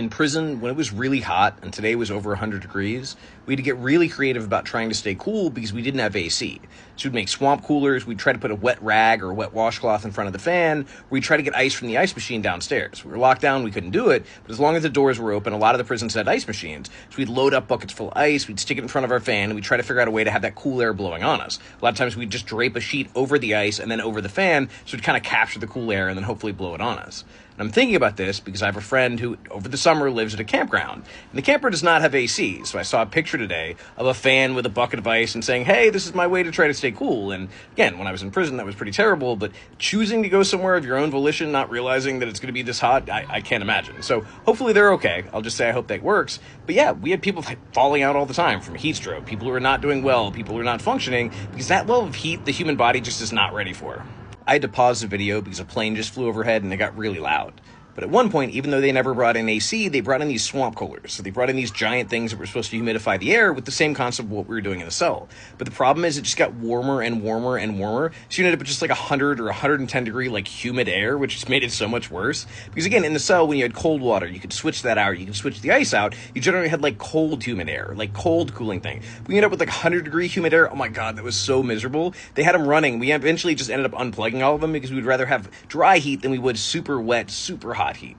In prison, when it was really hot and today was over 100 degrees, we had to get really creative about trying to stay cool because we didn't have AC. So we'd make swamp coolers, we'd try to put a wet rag or a wet washcloth in front of the fan, we'd try to get ice from the ice machine downstairs. We were locked down, we couldn't do it, but as long as the doors were open, a lot of the prisons had ice machines. So we'd load up buckets full of ice, we'd stick it in front of our fan, and we'd try to figure out a way to have that cool air blowing on us. A lot of times we'd just drape a sheet over the ice and then over the fan, so it'd kind of capture the cool air and then hopefully blow it on us. And I'm thinking about this because I have a friend who, over the summer, lives at a campground. And the camper does not have AC, so I saw a picture today of a fan with a bucket of ice and saying, hey, this is my way to try to stay cool. And again, when I was in prison, that was pretty terrible, but choosing to go somewhere of your own volition, not realizing that it's going to be this hot, I can't imagine. So hopefully they're okay. I'll just say I hope that works. But yeah, we had people falling out all the time from heat stroke, people who are not doing well, people who are not functioning, because that level of heat the human body just is not ready for. I had to pause the video because a plane just flew overhead and it got really loud. But at one point, even though they never brought in AC, they brought in these swamp coolers. So they brought in these giant things that were supposed to humidify the air with the same concept of what we were doing in the cell. But the problem is it just got warmer and warmer and warmer. So you ended up with just like 100 or 110 degree like humid air, which just made it so much worse. Because again, in the cell, when you had cold water, you could switch that out. You could switch the ice out. You generally had like cold humid air, like cold cooling thing. We ended up with like 100 degree humid air. Oh my God, that was so miserable. They had them running. We eventually just ended up unplugging all of them because we'd rather have dry heat than we would super wet, super hot heat.